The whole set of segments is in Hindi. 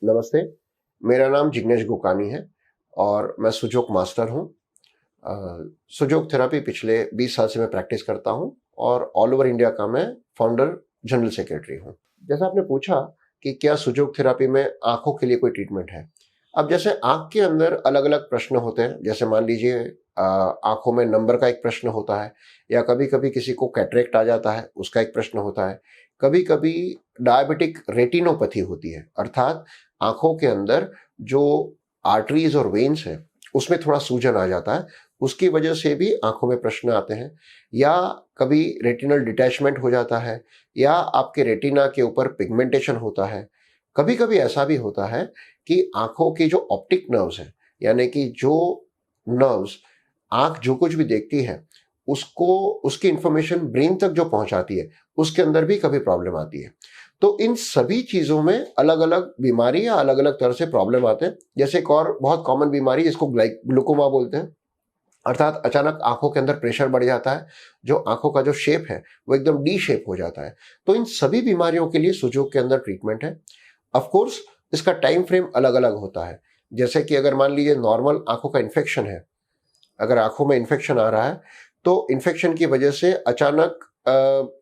नमस्ते, मेरा नाम जिग्नेश गोकानी है और मैं सुजोक मास्टर हूँ। सुजोक थेरेपी पिछले 20 साल से मैं प्रैक्टिस करता हूँ और ऑल ओवर इंडिया का मैं फाउंडर जनरल सेक्रेटरी हूँ। जैसा आपने पूछा कि क्या सुजोक थेरेपी में आँखों के लिए कोई ट्रीटमेंट है? अब जैसे आँख के अंदर अलग-अलग प्रश्न होते हैं, जैसे मान लीजिए आँखों में नंबर का एक प्रश्न होता है या कभी-कभी किसी को कैटरेक्ट आ जाता है, उसका एक प्रश्न होता है। कभी-कभी डायबिटिक रेटिनोपैथी होती है, अर्थात आँखों के अंदर जो आर्टरीज और वेन्स हैं, उसमें थोड़ा सूजन आ जाता है, उसकी वजह से भी आँखों में प्रश्न आते हैं। या कभी रेटिनल डिटैचमेंट हो जाता है या आपके रेटिना के ऊपर पिगमेंटेशन होता है। कभी-कभी ऐसा भी होता है कि आँखों की जो ऑप्टिक नर्व्स हैं, यानी कि जो नर्व्स आँख जो कुछ भी देखती है, उसको उसकी इन्फॉर्मेशन ब्रेन तक जो पहुँचाती है, उसके अंदर भी कभी प्रॉब्लम आती है। तो इन सभी चीज़ों में अलग-अलग बीमारी या अलग-अलग तरह से प्रॉब्लम आते हैं। जैसे एक और बहुत कॉमन बीमारी जिसको ग्लाइक ग्लूकोमा बोलते हैं, अर्थात अचानक आँखों के अंदर प्रेशर बढ़ जाता है, जो आँखों का जो शेप है, वो एकदम डी शेप हो जाता है। तो इन सभी बीमारियों के लिए सुजोक के अंदर ट्रीटमेंट है। ऑफ कोर्स इसका टाइम फ्रेम अलग-अलग होता है। जैसे कि अगर मान लीजिए नॉर्मल आँखों का इन्फेक्शन है, अगर आँखों में इन्फेक्शन आ रहा है, तो इन्फेक्शन की वजह से अचानक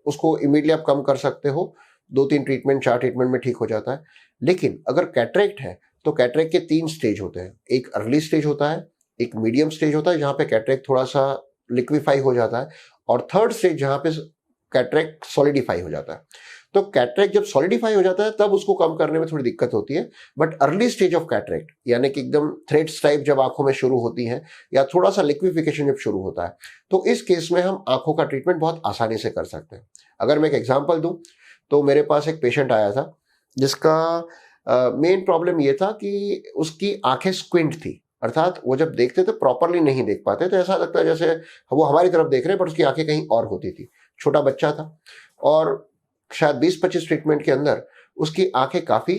उसको इमीडिएटली आप कम कर सकते हो। 2-3 ट्रीटमेंट, 4 ट्रीटमेंट में ठीक हो जाता है। लेकिन अगर कैटरेक्ट है, तो कैटरेक्ट के 3 स्टेज होते हैं। एक अर्ली स्टेज होता है, एक मीडियम स्टेज होता है जहाँ पे कैटरेक्ट थोड़ा-सा लिक्विफाई हो जाता है और थर्ड स्टेज जहाँ पे कैटरेक्ट सॉलिडिफाई हो जाता है। तो कैटरेक्ट जब सॉलिडिफाई हो जाता है तब उसको कम करने में थोड़ी दिक्कत होती है। But early stage of cataract यानी कि एकदम थ्रेड्स टाइप जब आंखों में शुरू होती हैं या थोड़ा सा लिक्विफिकेशन जब शुरू होता है, तो इस केस में हम आंखों का ट्रीटमेंट बहुत आसानी से कर सकते हैं। अगर मैं एक एग्जांपल दूं, तो मेरे पास एक पेशेंट आया था जिसका मेन प्रॉब्लम ये था कि उसकी आंखें स्क्विंट थी, अर्थात वो जब देखते थे प्रॉपरली नहीं देख पाते, तो ऐसा लगता है जैसे वो हमारी तरफ देख रहे हैं पर उसकी आंखें कहीं और होती थी। छोटा बच्चा था और शायद 20-25 ट्रीटमेंट के अंदर उसकी आंखें काफी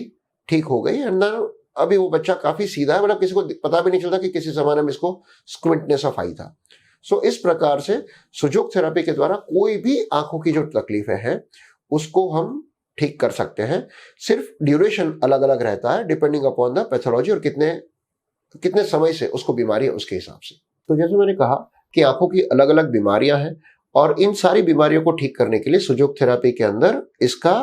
ठीक हो गई। अंदर अभी वो बच्चा काफी सीधा है, मतलब किसी को पता भी नहीं चलता कि किसी जमाने में इसको स्क्विंटनेस ऑफ आई था। सो इस प्रकार से सुजोक थेरेपी के द्वारा कोई भी आंखों की जो तकलीफें हैं उसको हम ठीक कर सकते हैं। सिर्फ ड्यूरेशन अलग अलग रहता है डिपेंडिंग अपॉन द पैथोलॉजी और कितने कितने समय से उसको बीमारी है उसके हिसाब से। तो जैसे मैंने कहा कि आंखों की अलग अलग बीमारियां हैं और इन सारी बीमारियों को ठीक करने के लिए सुजोक थेरेपी के अंदर इसका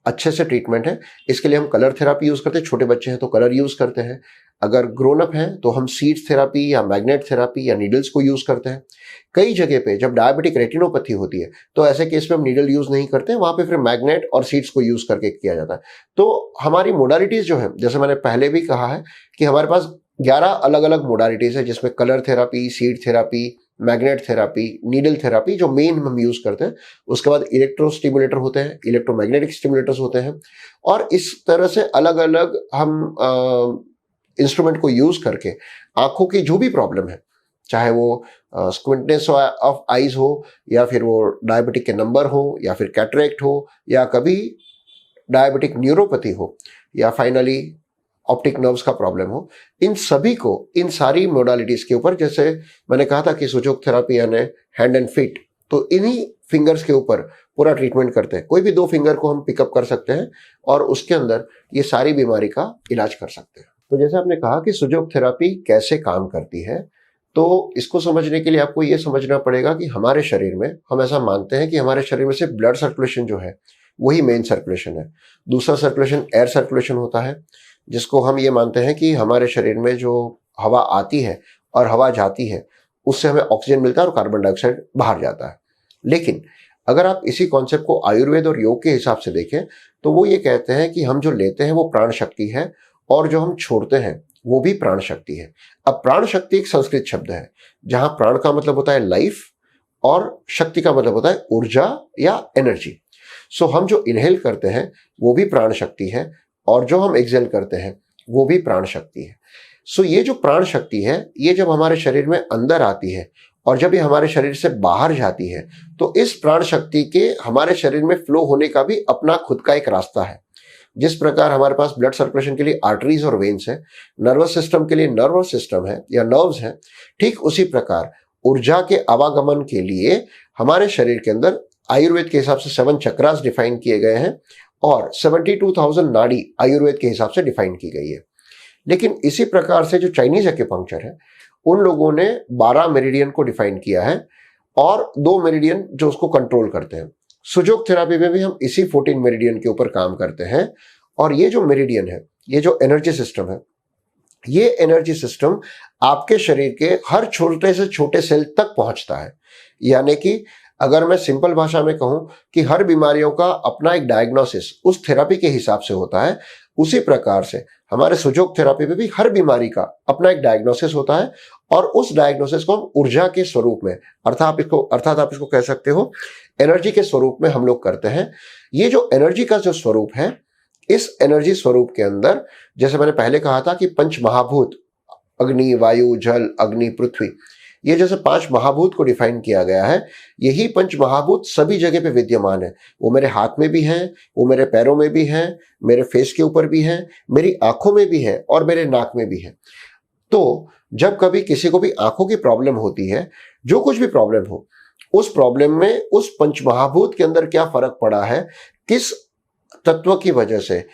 अच्छे से ट्रीटमेंट है। इसके लिए हम कलर थेरेपी यूज करते हैं, छोटे बच्चे हैं तो कलर यूज करते हैं। अगर ग्रोन अप है तो हम सीड्स थेरेपी या मैग्नेट थेरेपी या नीडल्स को यूज करते हैं। कई जगह पे जब डायबिटिक रेटिनोपैथी होती है तो ऐसे केस में हम नीडल यूज नहीं करते, वहां पे फिर मैग्नेट और सीड्स को यूज करके किया जाता है। तो हमारी मोडालिटीज जो है, जैसे मैंने पहले भी कहा है कि हमारे पास 11 अलग अलग मोडालिटीज है, जिसमें colour therapy, seed therapy, magnet therapy, needle therapy जो मेन हम यूज करते हैं। उसके बाद इलेक्ट्रो स्टिमुलेटर होते हैं, इलेक्ट्रोमैग्नेटिक स्टिमुलेटर्स होते हैं और इस तरह से अलग अलग हम इंस्ट्रूमेंट को यूज करके आंखों की जो भी प्रॉब्लम है, चाहे वो स्क्विंटनेस ऑफ आईज हो या फिर वो डायबिटिक के नंबर हो या फिर कैटरेक्ट हो या कभी डायबिटिक न्यूरोपैथी हो या फाइनली ऑप्टिक नर्व्स का प्रॉब्लम हो, इन सभी को इन सारी मोडालिटीज के ऊपर, जैसे मैंने कहा था कि सुजोक थेरेपी यानी हैंड एंड फीट, तो इन्हीं फिंगर्स के ऊपर पूरा ट्रीटमेंट करते हैं। कोई भी 2 फिंगर को हम पिकअप कर सकते हैं और उसके अंदर ये सारी बीमारी का इलाज कर सकते हैं। तो जैसे आपने कहा कि सुजोक थेरेपी कैसे काम करती है, तो इसको समझने के लिए आपको ये समझना पड़ेगा कि हमारे शरीर में, हम ऐसा मानते हैं कि हमारे शरीर में से ब्लड सर्कुलेशन जो है वही मेन सर्कुलेशन है। दूसरा सर्कुलेशन एयर सर्कुलेशन होता है, जिसको हम ये मानते हैं कि हमारे शरीर में जो हवा आती है और हवा जाती है उससे हमें ऑक्सीजन मिलता है और कार्बन डाइऑक्साइड बाहर जाता है। लेकिन अगर आप इसी कॉन्सेप्ट को आयुर्वेद और योग के हिसाब से देखें तो वो ये कहते हैं कि हम जो लेते हैं वो प्राण शक्ति है और जो हम छोड़ते हैं वो भी प्राण शक्ति है। अब प्राण शक्ति एक संस्कृत शब्द है, जहां प्राण का मतलब होता है लाइफ और शक्ति का मतलब होता है ऊर्जा या एनर्जी। सो हम जो इनहेल करते हैं वो भी प्राण शक्ति है और जो हम एक्सहेल करते हैं वो भी प्राण शक्ति है। सो ये जो प्राण शक्ति है ये जब हमारे शरीर में अंदर आती है और जब ये हमारे शरीर से बाहर जाती है तो इस प्राण शक्ति के हमारे शरीर में फ्लो होने का भी अपना खुद का एक रास्ता है। जिस प्रकार हमारे पास ब्लड सर्कुलेशन के लिए आर्टरीज और वेन्स है, नर्वस सिस्टम के लिए नर्वस सिस्टम है या नर्व्स है, ठीक उसी प्रकार ऊर्जा के आवागमन के लिए हमारे शरीर के अंदर आयुर्वेद के हिसाब से 7 चक्रास डिफाइन किए गए हैं और 72,000 नाड़ी आयुर्वेद के हिसाब से डिफाइन की गई है। लेकिन इसी प्रकार से जो चाइनीज एक्यूपंक्चर है, उन लोगों ने 12 मेरिडियन को डिफाइन किया है और 2 मेरिडियन जो उसको कंट्रोल करते हैं। सुजोग थेरापी में भी हम इसी 14 मेरिडियन के ऊपर काम करते हैं। और ये जो मेरिडियन है, ये जो एनर्जी सिस्टम है, ये एनर्जी सिस्टम आपके शरीर के हर छोटे से छोटे सेल तक पहुंचता है। यानी कि अगर मैं सिंपल भाषा में कहूं कि हर बीमारियों का अपना एक डायग्नोसिस उस थेरापी के हिसाब से होता है, उसी प्रकार से हमारे सुजोग थेरापी में भी हर बीमारी का अपना एक डायग्नोसिस होता है और उस डायग्नोसिस को हम ऊर्जा के स्वरूप में अर्थात आप इसको कह सकते हो एनर्जी के स्वरूप में हम लोग करते हैं। ये जो एनर्जी का जो स्वरूप है, इस एनर्जी स्वरूप के अंदर जैसे मैंने पहले कहा था कि पंच महाभूत अग्नि, वायु, जल, अग्नि, पृथ्वी, ये जैसे 5 महाभूत को डिफाइन किया गया है, यही पंच महाभूत सभी जगह पे विद्यमान है। वो मेरे हाथ में भी हैं, वो मेरे पैरों में भी हैं, मेरे फेस के ऊपर भी हैं, मेरी आंखों में भी हैं और मेरे नाक में भी हैं। तो जब कभी किसी को भी आंखों की प्रॉब्लम होती है, जो कुछ भी प्रॉब्लम हो, उस प्रॉब्लम में उस पंच महाभूत के अंदर क्या फर्क पड़ा है, किस तत्व की वजह से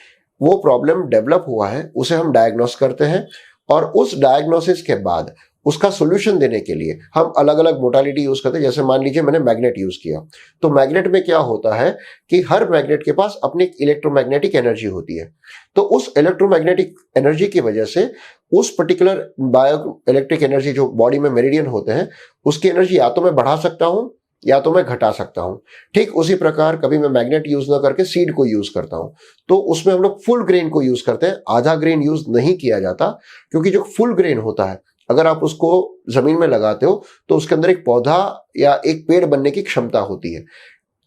वो प्रॉब्लम डेवलप हुआ है, उसे हम डायग्नोस करते हैं और उस डायग्नोसिस के बाद उसका सॉल्यूशन देने के लिए हम अलग अलग मोडालिटी यूज करते हैं। जैसे मान लीजिए मैंने मैग्नेट यूज किया, तो मैग्नेट में क्या होता है कि हर मैग्नेट के पास अपनी इलेक्ट्रोमैग्नेटिक एनर्जी होती है। तो उस इलेक्ट्रोमैग्नेटिक एनर्जी की वजह से उस पर्टिकुलर बायो इलेक्ट्रिक एनर्जी जो बॉडी में मेरिडियन होते हैं, उसकी एनर्जी या तो मैं बढ़ा सकता हूं या तो मैं घटा सकता हूं। ठीक उसी प्रकार कभी मैं मैग्नेट यूज ना करके सीड को यूज करता हूं, तो उसमें हम लोग फुल ग्रेन को यूज करते हैं, आधा ग्रेन यूज नहीं किया जाता। क्योंकि जो फुल ग्रेन होता है, अगर आप उसको जमीन में लगाते हो तो उसके अंदर एक पौधा या एक पेड़ बनने की क्षमता होती है।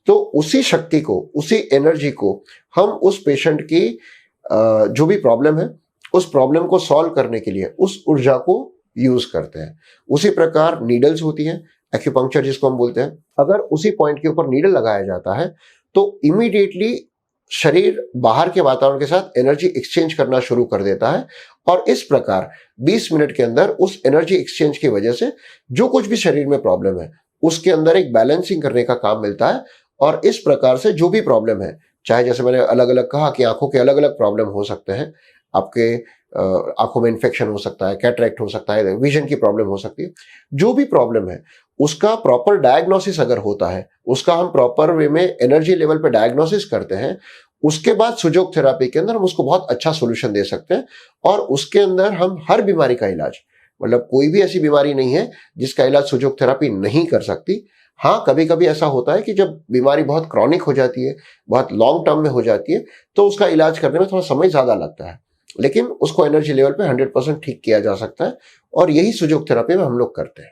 तो उसी शक्ति को, उसी एनर्जी को हम उस पेशेंट की जो भी प्रॉब्लम है, उस प्रॉब्लम को सॉल्व करने के लिए उस ऊर्जा को यूज करते हैं। उसी प्रकार नीडल्स होती हैं, एक्यूपंक्चर जिसको हम बोलते हैं, अगर उसी पॉइंट के ऊपर नीडल लगाया जाता है तो इमीडिएटली शरीर बाहर के वातावरण के साथ एनर्जी एक्सचेंज करना शुरू कर देता है और इस प्रकार 20 मिनट के अंदर उस एनर्जी एक्सचेंज की वजह से जो कुछ भी शरीर में प्रॉब्लम है उसके अंदर एक बैलेंसिंग करने का काम मिलता है। और इस प्रकार से जो भी प्रॉब्लम है, चाहे जैसे मैंने अलग अलग कहा कि आंखों के अलग अलग प्रॉब्लम हो सकते हैं, आपके आंखों में इन्फेक्शन हो सकता है, कैटरेक्ट हो सकता है, विजन की प्रॉब्लम हो सकती है, जो भी प्रॉब्लम है उसका प्रॉपर डायग्नोसिस अगर होता है, उसका हम प्रॉपर वे में एनर्जी लेवल पे डायग्नोसिस करते हैं, उसके बाद सुजोग थेरापी के अंदर हम उसको बहुत अच्छा सॉल्यूशन दे सकते हैं। और उसके अंदर हम हर बीमारी का इलाज, मतलब कोई भी ऐसी बीमारी नहीं है जिसका इलाज सुजोग थेरापी नहीं कर सकती। हाँ, कभी कभी ऐसा होता है कि जब बीमारी बहुत क्रॉनिक हो जाती है, बहुत लॉन्ग टर्म में हो जाती है, तो उसका इलाज करने में थोड़ा समय ज्यादा लगता है, लेकिन उसको एनर्जी लेवल पे 100% ठीक किया जा सकता है और यही सुजोग थेरापी में हम लोग करते हैं।